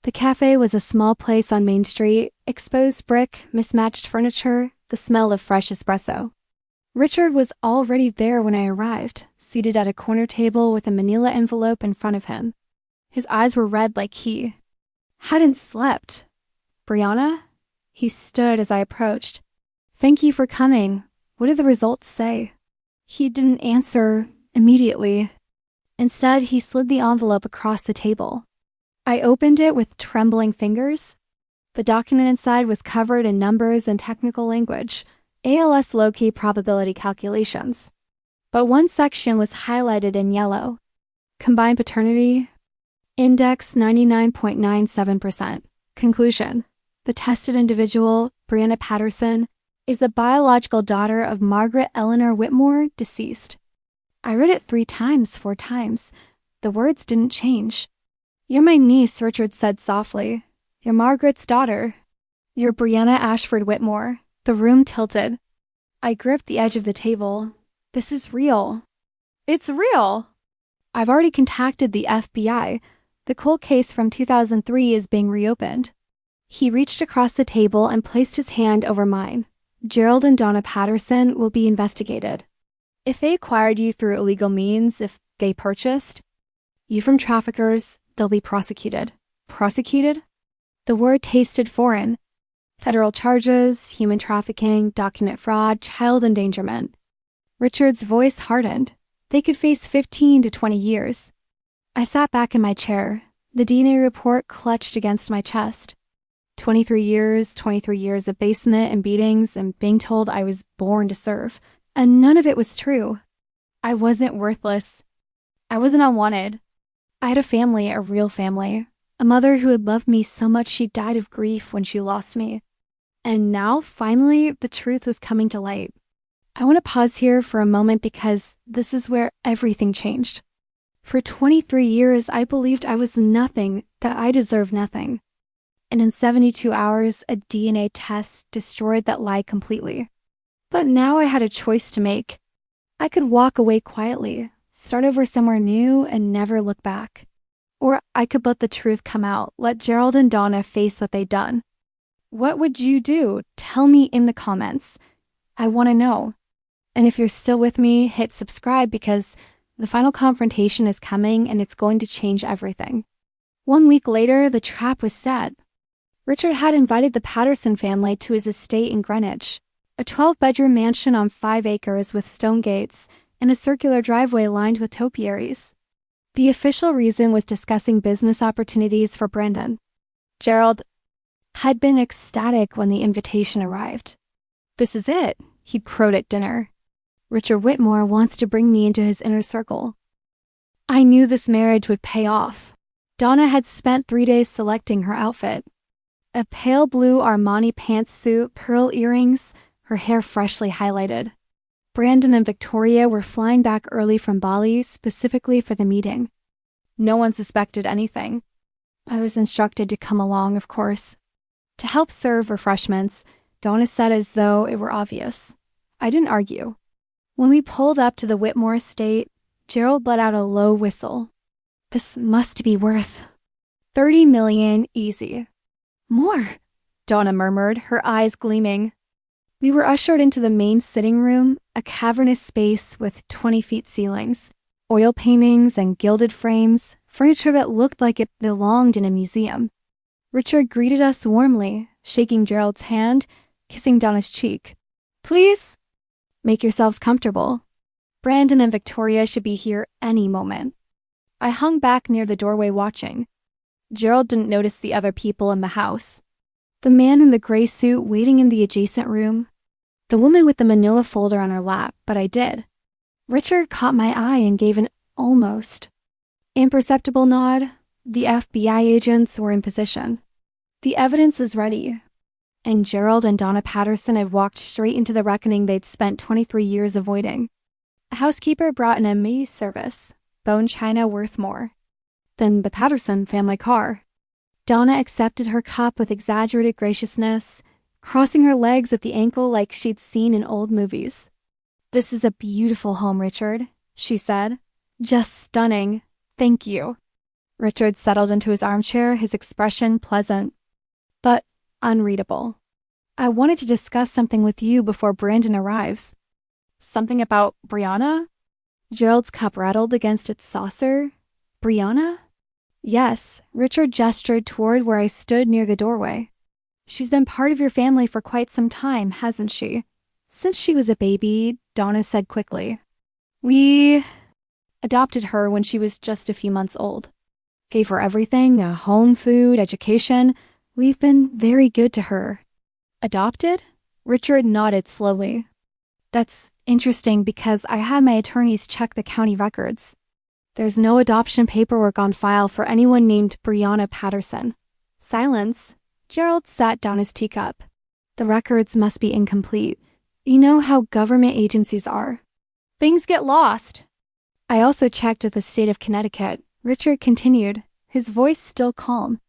The cafe was a small place on Main Street, exposed brick, mismatched furniture, the smell of fresh espresso. Richard was already there when I arrived, seated at a corner table with a manila envelope in front of him. His eyes were red like he hadn't slept. Brianna? He stood as I approached. Thank you for coming. What did the results say? He didn't answer immediately. Instead, he slid the envelope across the table. I opened it with trembling fingers. The document inside was covered in numbers and technical language, ALS low-key probability calculations. But one section was highlighted in yellow. Combined paternity, index 99.97%. Conclusion: the tested individual, Brianna Patterson, is the biological daughter of Margaret Eleanor Whitmore, deceased. I read it 4 times. The words didn't change. You're my niece, Richard said softly. You're Margaret's daughter. You're Brianna Ashford Whitmore. The room tilted. I gripped the edge of the table. This is real. It's real. I've already contacted the FBI. The cold case from 2003 is being reopened. He reached across the table and placed his hand over mine. Gerald and Donna Patterson will be investigated. If they acquired you through illegal means, if they purchased you from traffickers, they'll be prosecuted. Prosecuted? The word tasted foreign. Federal charges, human trafficking, document fraud, child endangerment. Richard's voice hardened. They could face 15 to 20 years. I sat back in my chair. The DNA report clutched against my chest. 23 years of basement and beatings and being told I was born to serve. And none of it was true. I wasn't worthless. I wasn't unwanted. I had a family, a real family. A mother who had loved me so much she died of grief when she lost me. And now, finally, the truth was coming to light. I want to pause here for a moment because this is where everything changed. For 23 years, I believed I was nothing, that I deserved nothing. And in 72 hours, a DNA test destroyed that lie completely. But now I had a choice to make. I could walk away quietly, start over somewhere new, and never look back. Or I could let the truth come out, let Gerald and Donna face what they'd done. What would you do? Tell me in the comments. I want to know. And if you're still with me, hit subscribe because the final confrontation is coming and it's going to change everything. 1 week later, the trap was set. Richard had invited the Patterson family to his estate in Greenwich, a 12-bedroom mansion on 5 acres with stone gates and a circular driveway lined with topiaries. The official reason was discussing business opportunities for Brandon. Gerald, had been ecstatic when the invitation arrived. "This is it," he'd crowed at dinner. "Richard Whitmore wants to bring me into his inner circle." I knew this marriage would pay off. Donna had spent 3 days selecting her outfit. A pale blue Armani pantsuit, pearl earrings, her hair freshly highlighted. Brandon and Victoria were flying back early from Bali specifically for the meeting. No one suspected anything. I was instructed to come along, of course. To help serve refreshments, Donna said as though it were obvious. I didn't argue. When we pulled up to the Whitmore estate, Gerald let out a low whistle. "This must be worth 30 million easy." "More," Donna murmured, her eyes gleaming. We were ushered into the main sitting room, a cavernous space with 20-foot ceilings, oil paintings and gilded frames, furniture that looked like it belonged in a museum. Richard greeted us warmly, shaking Gerald's hand, kissing Donna's cheek. "Please, make yourselves comfortable. Brandon and Victoria should be here any moment." I hung back near the doorway watching. Gerald didn't notice the other people in the house. The man in the gray suit waiting in the adjacent room. The woman with the manila folder on her lap, but I did. Richard caught my eye and gave an almost imperceptible nod. The FBI agents were in position. The evidence was ready. And Gerald and Donna Patterson had walked straight into the reckoning they'd spent 23 years avoiding. A housekeeper brought an amazing service, bone china worth more than the Patterson family car. Donna accepted her cup with exaggerated graciousness, crossing her legs at the ankle like she'd seen in old movies. "This is a beautiful home, Richard," she said. "Just stunning. Thank you." Richard settled into his armchair, his expression pleasant, but unreadable. "I wanted to discuss something with you before Brandon arrives." "Something about Brianna?" Gerald's cup rattled against its saucer. "Brianna?" "Yes," Richard gestured toward where I stood near the doorway. "She's been part of your family for quite some time, hasn't she?" "Since she was a baby," Donna said quickly. "We adopted her when she was just a few months old. Gave her everything, a home, food, education. We've been very good to her." "Adopted?" Richard nodded slowly. "That's interesting because I had my attorneys check the county records. There's no adoption paperwork on file for anyone named Brianna Patterson." Silence. Gerald sat down his teacup. "The records must be incomplete. You know how government agencies are. Things get lost." "I also checked with the state of Connecticut," Richard continued, his voice still calm.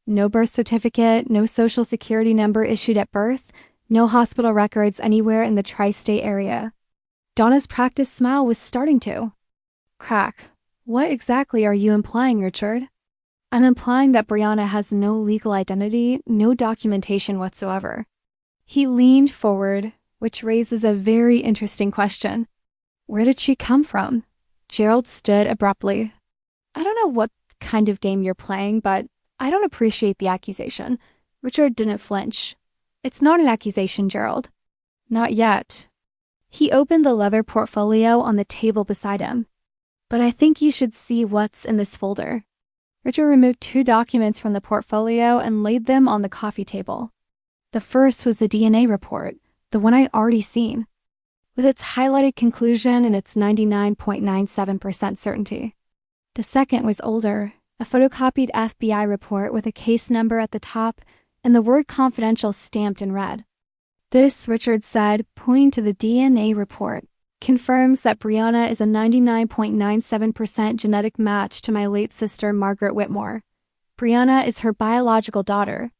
"No birth certificate, no social security number issued at birth, no hospital records anywhere in the tri-state area." Donna's practiced smile was starting to crack. "What exactly are you implying, Richard?" "I'm implying that Brianna has no legal identity, no documentation whatsoever." He leaned forward, which raises a very interesting question. "Where did she come from?" Gerald stood abruptly. "I don't know what kind of game you're playing, but I don't appreciate the accusation." Richard didn't flinch. "It's not an accusation, Gerald." "Not yet." He opened the leather portfolio on the table beside him. "But I think you should see what's in this folder." Richard removed 2 documents from the portfolio and laid them on the coffee table. The first was the DNA report, the one I'd already seen, with its highlighted conclusion and its 99.97% certainty. The second was older, a photocopied FBI report with a case number at the top and the word confidential stamped in red. "This," Richard said, pointing to the DNA report, "confirms that Brianna is a 99.97% genetic match to my late sister, Margaret Whitmore. Brianna is her biological daughter."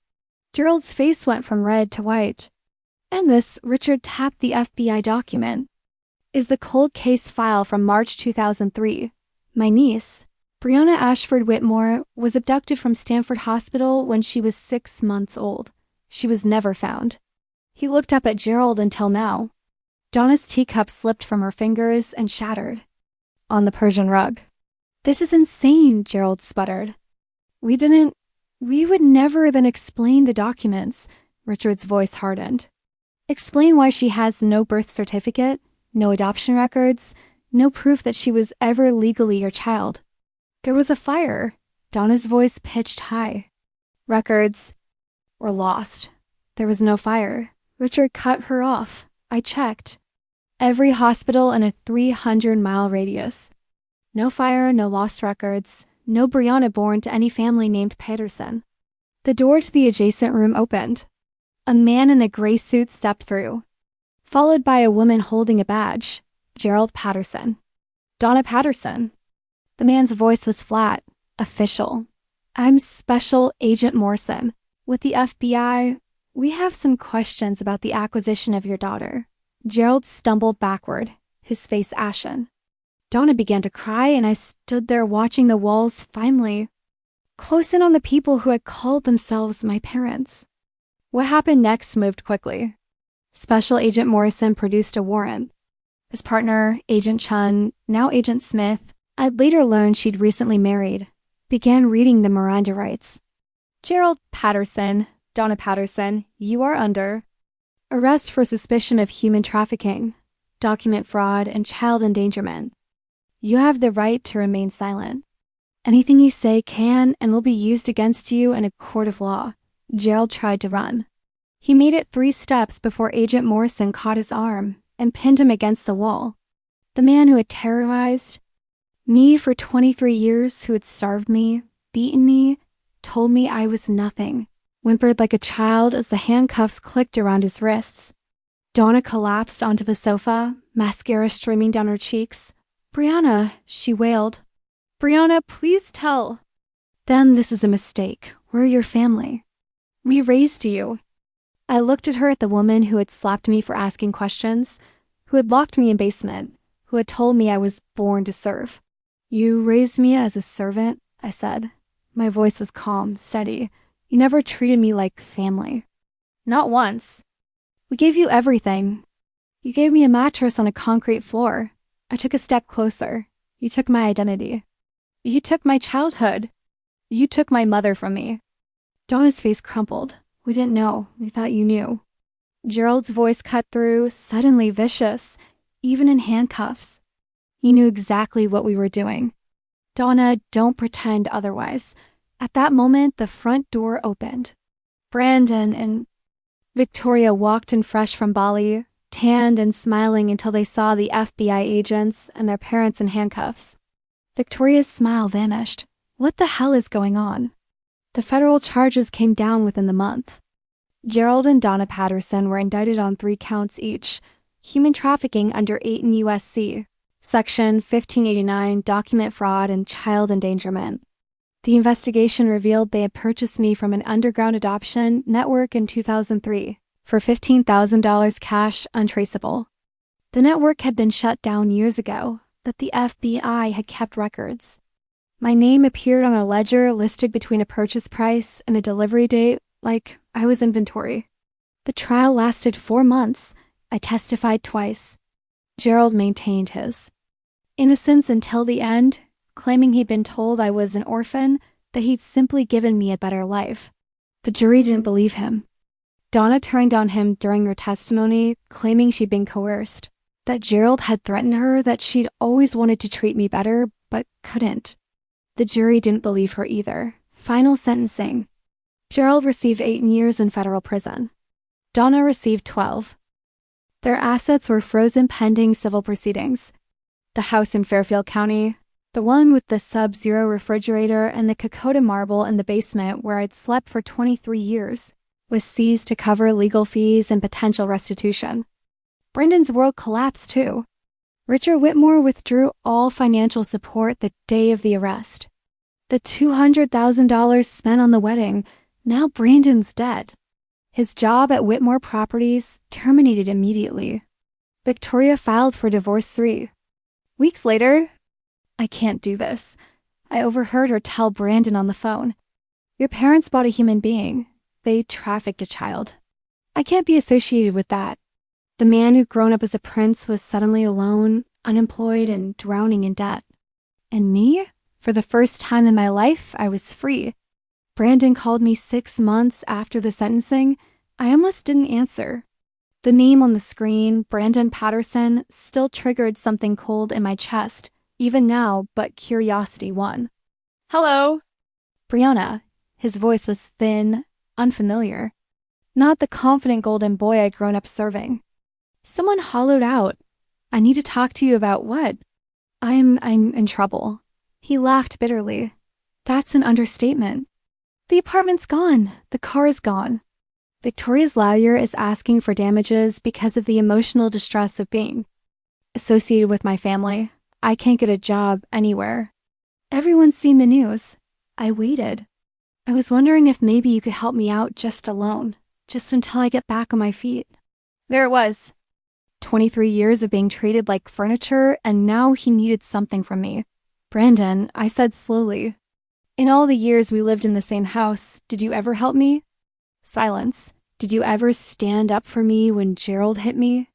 Gerald's face went from red to white. "And this," Richard tapped the FBI document, "is the cold case file from March 2003. My niece, Brianna Ashford Whitmore, was abducted from Stanford Hospital when she was 6 months old. She was never found." He looked up at Gerald until now. Donna's teacup slipped from her fingers and shattered on the Persian rug. "This is insane," Gerald sputtered. We would never then explain the documents." Richard's voice hardened. "Explain why she has no birth certificate, no adoption records, no proof that she was ever legally your child. There was a fire." Donna's voice pitched high. "Records. We're lost. There was no fire. Richard cut her off. I checked. Every hospital in a 300-mile radius. No fire, no lost records, no Brianna born to any family named Patterson. The door to the adjacent room opened. A man in a gray suit stepped through, followed by a woman holding a badge. Gerald Patterson. Donna Patterson. The man's voice was flat, official. I'm Special Agent Morrison. With the FBI, we have some questions about the acquisition of your daughter. Gerald stumbled backward, his face ashen. Donna began to cry, and I stood there watching the walls finally close in on the people who had called themselves my parents. What happened next moved quickly. Special Agent Morrison produced a warrant. His partner, Agent Chun, now Agent Smith, I'd later learned she'd recently married, began reading the Miranda rights. Gerald Patterson, Donna Patterson, you are under arrest for suspicion of human trafficking, document fraud, and child endangerment. You have the right to remain silent. Anything you say can and will be used against you in a court of law. Gerald tried to run. He made it 3 steps before Agent Morrison caught his arm and pinned him against the wall. The man who had terrorized me for 23 years, who had starved me, beaten me, told me I was nothing, whimpered like a child as the handcuffs clicked around his wrists. Donna collapsed onto the sofa, mascara streaming down her cheeks. Brianna, she wailed. Brianna, please tell. Then this is a mistake. We're your family. We raised you. I looked at her, at the woman who had slapped me for asking questions, who had locked me in basement, who had told me I was born to serve. You raised me as a servant, I said. My voice was calm, steady. You never treated me like family. Not once. We gave you everything. You gave me a mattress on a concrete floor. I took a step closer. You took my identity. You took my childhood. You took my mother from me. Donna's face crumpled. We didn't know. We thought you knew. Gerald's voice cut through, suddenly vicious, even in handcuffs. He knew exactly what we were doing. Donna, don't pretend otherwise. At that moment, the front door opened. Brandon and Victoria walked in fresh from Bali, tanned and smiling until they saw the FBI agents and their parents in handcuffs. Victoria's smile vanished. What the hell is going on? The federal charges came down within the month. Gerald and Donna Patterson were indicted on 3 counts each: human trafficking under 8 U.S.C., Section 1589, document fraud, and child endangerment. The investigation revealed they had purchased me from an underground adoption network in 2003 for $15,000 cash, untraceable. The network had been shut down years ago, but the FBI had kept records. My name appeared on a ledger listed between a purchase price and a delivery date, like I was inventory. The trial lasted 4 months. I testified twice. Gerald maintained his innocence until the end, claiming he'd been told I was an orphan, that he'd simply given me a better life. The jury didn't believe him. Donna turned on him during her testimony, claiming she'd been coerced, that Gerald had threatened her, that she'd always wanted to treat me better, but couldn't. The jury didn't believe her either. Final sentencing. Gerald received 8 years in federal prison. Donna received 12. Their assets were frozen pending civil proceedings. The house in Fairfield County, the one with the sub-zero refrigerator and the Kokoda marble in the basement where I'd slept for 23 years, was seized to cover legal fees and potential restitution. Brandon's world collapsed too. Richard Whitmore withdrew all financial support the day of the arrest. The $200,000 spent on the wedding, now Brandon's dead. His job at Whitmore Properties terminated immediately. Victoria filed for divorce 3. Weeks later, I can't do this. I overheard her tell Brandon on the phone, your parents bought a human being. They trafficked a child. I can't be associated with that. The man who'd grown up as a prince was suddenly alone, unemployed, and drowning in debt. And me? For the first time in my life, I was free. Brandon called me 6 months after the sentencing. I almost didn't answer. The name on the screen, Brandon Patterson, still triggered something cold in my chest, even now, but curiosity won. Hello. Brianna. His voice was thin, unfamiliar. Not the confident golden boy I'd grown up serving. Someone hollowed out, "I need to talk to you about what?" I'm in trouble." He laughed bitterly. "That's an understatement. The apartment's gone. The car is gone. Victoria's lawyer is asking for damages because of the emotional distress of being associated with my family. I can't get a job anywhere. Everyone's seen the news." I waited. I was wondering if maybe you could help me out just alone, just until I get back on my feet. There it was. 23 years of being treated like furniture, and now he needed something from me. "Brandon," I said slowly, "in all the years we lived in the same house, did you ever help me?" Silence. "Did you ever stand up for me when Gerald hit me?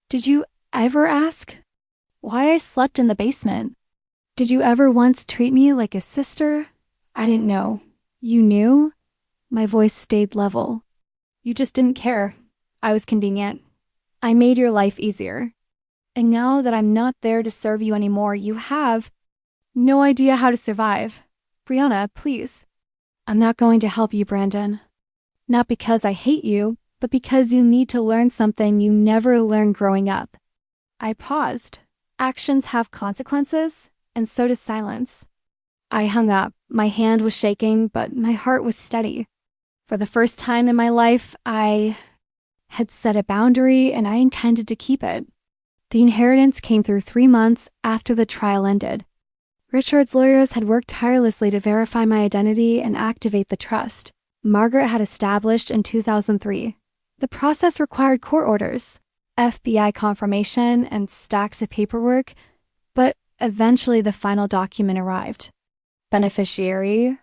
Did you ever ask why I slept in the basement? Did you ever once treat me like a sister?" I didn't know. "You knew?" My voice stayed level. "You just didn't care. I was convenient. I made your life easier. And now that I'm not there to serve you anymore, you have no idea how to survive. Brianna, please." "I'm not going to help you, Brandon. Not because I hate you, but because you need to learn something you never learned growing up." I paused. Actions have consequences, and so does silence. I hung up. My hand was shaking, but my heart was steady. For the first time in my life, I had set a boundary, and I intended to keep it. The inheritance came through 3 months after the trial ended. Richard's lawyers had worked tirelessly to verify my identity and activate the trust Margaret had established in 2003. The process required court orders, FBI confirmation, and stacks of paperwork, but eventually the final document arrived. Beneficiary: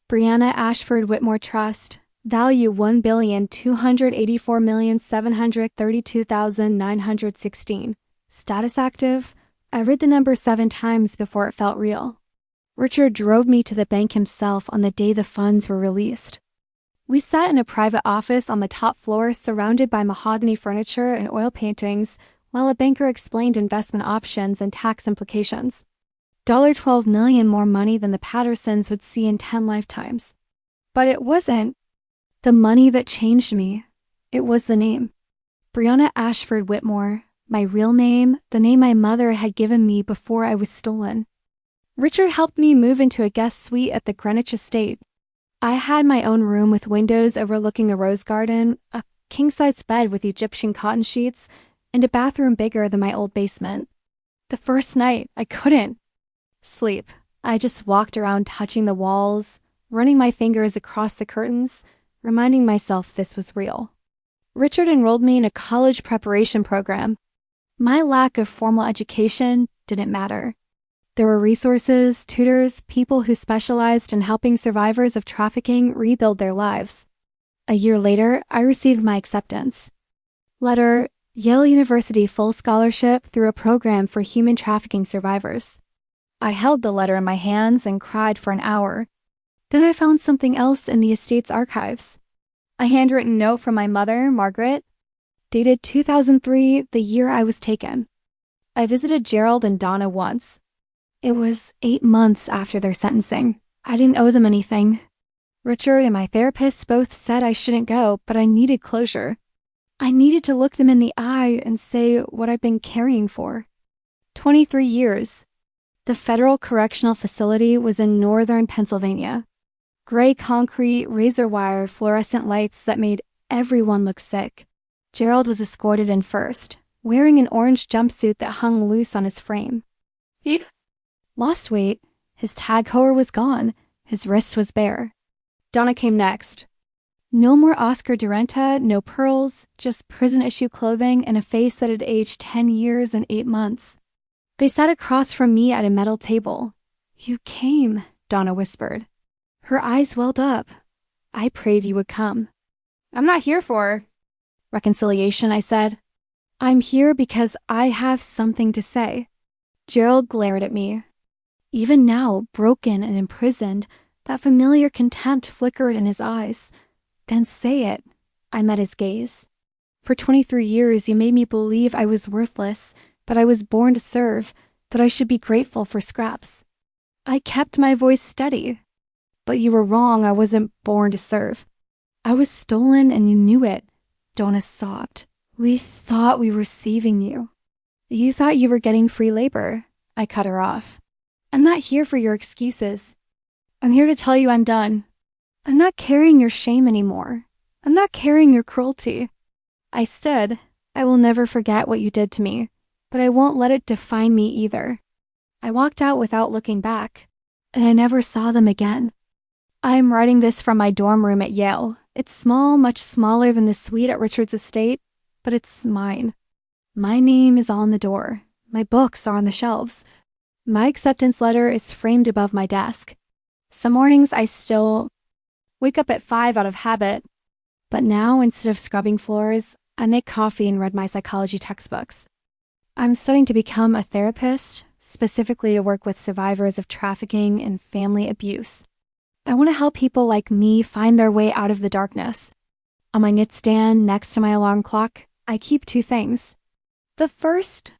Brianna Ashford Whitmore Trust. Value $1,284,732,916. Status active. I read the number 7 times before it felt real. Richard drove me to the bank himself on the day the funds were released. We sat in a private office on the top floor surrounded by mahogany furniture and oil paintings while a banker explained investment options and tax implications. $12 million more money than the Pattersons would see in 10 lifetimes. But it wasn't the money that changed me. It was the name. Brianna Ashford Whitmore, my real name, the name my mother had given me before I was stolen. Richard helped me move into a guest suite at the Greenwich estate. I had my own room with windows overlooking a rose garden, a king-size bed with Egyptian cotton sheets, and a bathroom bigger than my old basement. The first night, I couldn't sleep. I just walked around touching the walls, running my fingers across the curtains, reminding myself this was real. Richard enrolled me in a college preparation program. My lack of formal education didn't matter. There were resources, tutors, people who specialized in helping survivors of trafficking rebuild their lives. A year later, I received my acceptance letter, Yale University full scholarship through a program for human trafficking survivors. I held the letter in my hands and cried for an hour. Then I found something else in the estate's archives. A handwritten note from my mother, Margaret, dated 2003, the year I was taken. I visited Gerald and Donna once. It was 8 months after their sentencing. I didn't owe them anything. Richard and my therapist both said I shouldn't go, but I needed closure. I needed to look them in the eye and say what I've been carrying for 23 years. The federal correctional facility was in northern Pennsylvania. Gray concrete, razor wire, fluorescent lights that made everyone look sick. Gerald was escorted in first, wearing an orange jumpsuit that hung loose on his frame. He lost weight. His tag collar was gone. His wrist was bare. Donna came next. No more Oscar de Renta, no pearls, just prison-issue clothing and a face that had aged 10 years and 8 months. They sat across from me at a metal table. "You came," Donna whispered. Her eyes welled up. "I prayed you would come." "I'm not here for reconciliation," I said. "I'm here because I have something to say." Gerald glared at me. Even now, broken and imprisoned, that familiar contempt flickered in his eyes. "Then say it." I met his gaze. "For 23 years, you made me believe I was worthless, that I was born to serve, that I should be grateful for scraps. I kept my voice steady. But you were wrong. I wasn't born to serve. I was stolen and you knew it. Donna sobbed. We thought we were saving you. You thought you were getting free labor. I cut her off. I'm not here for your excuses. I'm here to tell you I'm done. I'm not carrying your shame anymore. I'm not carrying your cruelty. I stood. I will never forget what you did to me, but I won't let it define me either. I walked out without looking back, and I never saw them again. I'm writing this from my dorm room at Yale. It's small, much smaller than the suite at Richard's estate, but it's mine. My name is on the door. My books are on the shelves. My acceptance letter is framed above my desk. Some mornings I still wake up at 5 out of habit, but now instead of scrubbing floors, I make coffee and read my psychology textbooks. I'm studying to become a therapist, specifically to work with survivors of trafficking and family abuse. I want to help people like me find their way out of the darkness. On my nightstand next to my alarm clock, I keep 2 things. The first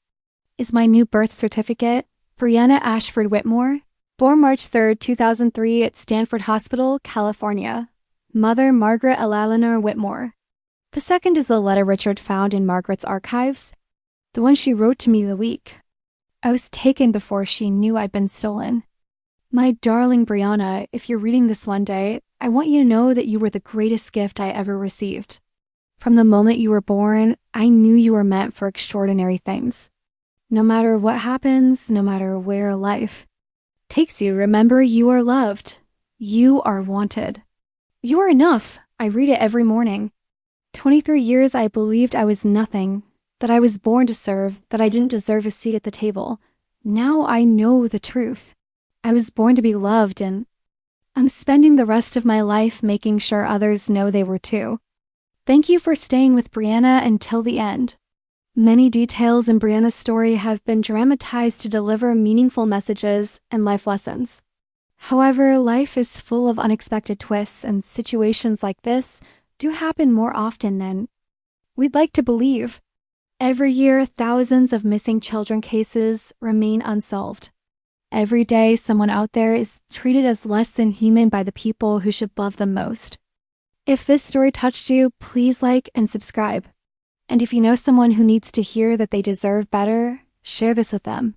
is my new birth certificate, Brianna Ashford Whitmore, born March 3rd, 2003 at Stanford Hospital, California. Mother Margaret Eleanor Whitmore. The second is the letter Richard found in Margaret's archives, the one she wrote to me the week. I was taken before she knew I'd been stolen. My darling Brianna, if you're reading this one day, I want you to know that you were the greatest gift I ever received. From the moment you were born, I knew you were meant for extraordinary things. No matter what happens, no matter where life takes you, remember you are loved. You are wanted. You are enough. I read it every morning. 23 years I believed I was nothing, that I was born to serve, that I didn't deserve a seat at the table. Now I know the truth. I was born to be loved, and I'm spending the rest of my life making sure others know they were too. Thank you for staying with Brianna until the end. Many details in Brianna's story have been dramatized to deliver meaningful messages and life lessons. However, life is full of unexpected twists, and situations like this do happen more often than we'd like to believe. Every year, thousands of missing children cases remain unsolved. Every day, someone out there is treated as less than human by the people who should love them most. If this story touched you, please like and subscribe. And if you know someone who needs to hear that they deserve better, share this with them.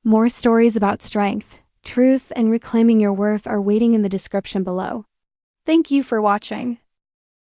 More stories about strength, truth, and reclaiming your worth are waiting in the description below. Thank you for watching.